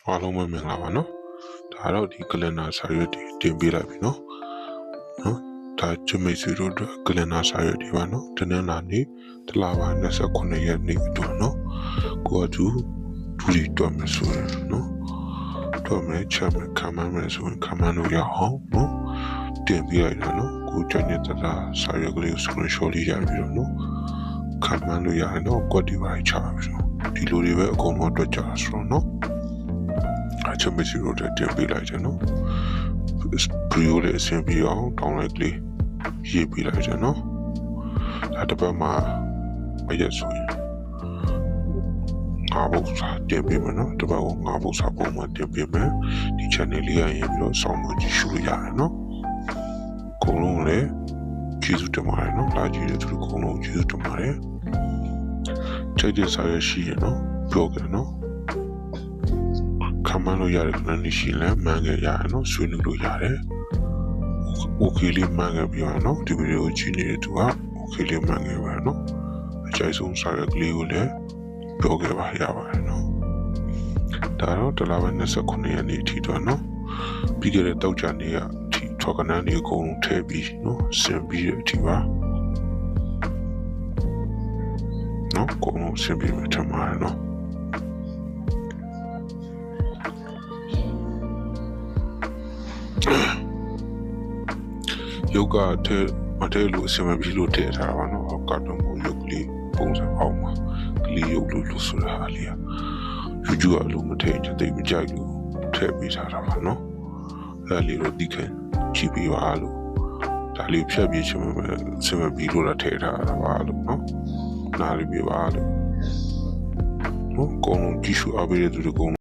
အားလုံးပဲမင်္ဂလာပါနော်ဒါတော့ဒီကလန်ဒါစာရွက်တွေတင်ပေးလိုက်ပြီနော်ဒါချမိတ်ဆွေတို့အတွက်ကလန်ဒါစာရွက်တွေပါနော်တနင်္လာနေ့တလပါ29ရက်နေ့အတွက်နော်ကိုအတူဒူရီတော်မယ်ဆိုရင်နော်တော်မယ်ချက်မယ်ခံမှန်းမယ်ဆိုရင်ခံမှန်းလို့ရအောင်နော်တင်ပေးလိုက်တယ်နော်ကိုကြညတတာစာရွက်ကလေးကိုဆိုရင်ရှော်လေးရပြီးတော့နော်ခံမှန်းလို့ရတယ်နော်ကွက်ဒီပါချာပြီးတော့ဒီလိုတွေပဲအကုန်လုံးအတွက်ကြတာဆိုတော့နော်အချမစီရိုတဲ့တင်ပေးလိုက်တယ်နော်ပရီယိုလေးအဆင်ပြေအောင်တောင်းလိုက်ကလေးရေးပေးလိုက်တယ်နော်ဒါတစ်ပတ်မှာမရက်ဆိုရင်ငါးပုတ်စာတင်ပေးမယ်နော်တစ်ပတ်ကိုငါးပုတ်စာပုံမှန်တင်ပေးမယ်ဒီ channel လေးရရင်ပြီးတော့စောင့်မကြည့်ရှုလို့ရတယ်နော်အကုန်လုံးလည်းကျေးဇူးတင်ပါတယ်နော်လာကြည့်တဲ့သူတို့အကုန်လုံးကျေးဇူးတင်ပါတယ်ချိန်တဲ့စာရရှိရနော်ပြောကြနော်ခံမှန်းလို့ရတဲ့ခဏလေးရှိလဲမှန်းခဲ့ရတယ်နော်ဆွေးနွေးလို့ရတယ်โอเคလေးမှန်းခဲ့ပြီးတော့နော်ဒီဗီဒီယိုကြည့်နေတဲ့သူကโอเคလေးမှန်းခဲ့ပါနော်အကြိုက်ဆုံးစာရွက်ကလေးကိုလည်းပြောခဲ့ပါရပါတယ်နော်ဒါတော့တလားပဲ29ရက်နေ့အထိတော့နော်ပြီးခဲ့တဲ့တောက်ကြနေ့ကအထိထောက်ကနန်းလေးအကုန်ထည့်ပြီးနော်ဆင်ပြီးတဲ့အထိပါနော်အကုန်လုံးဆင်ပြီးမှထမှားနော်ယောဂထဲမထဲလို့အစမပြီးလို့ထည့်ထားတာပါနော်ကတော့ရုပ်ကလေးပုံစံအောင်မှာကလေးရုပ်လို့ဆိုတာလေးယူကျူအလုံးမထည့်ချင်တိတ်မကြိုက်လို့ထည့်ပေးထားတာပါနော်အဲ့လေးတော့ဒီခင်ကြည့်ပေးပါလို့ဒါလေးဖြတ်ပြချင်မှစမပြီးလို့ထည့်ထားတာပါလို့နော်နားလေးပြပါလို့နော်ကောင်းကြည့်ရှုအားပေးတဲ့သူတွေ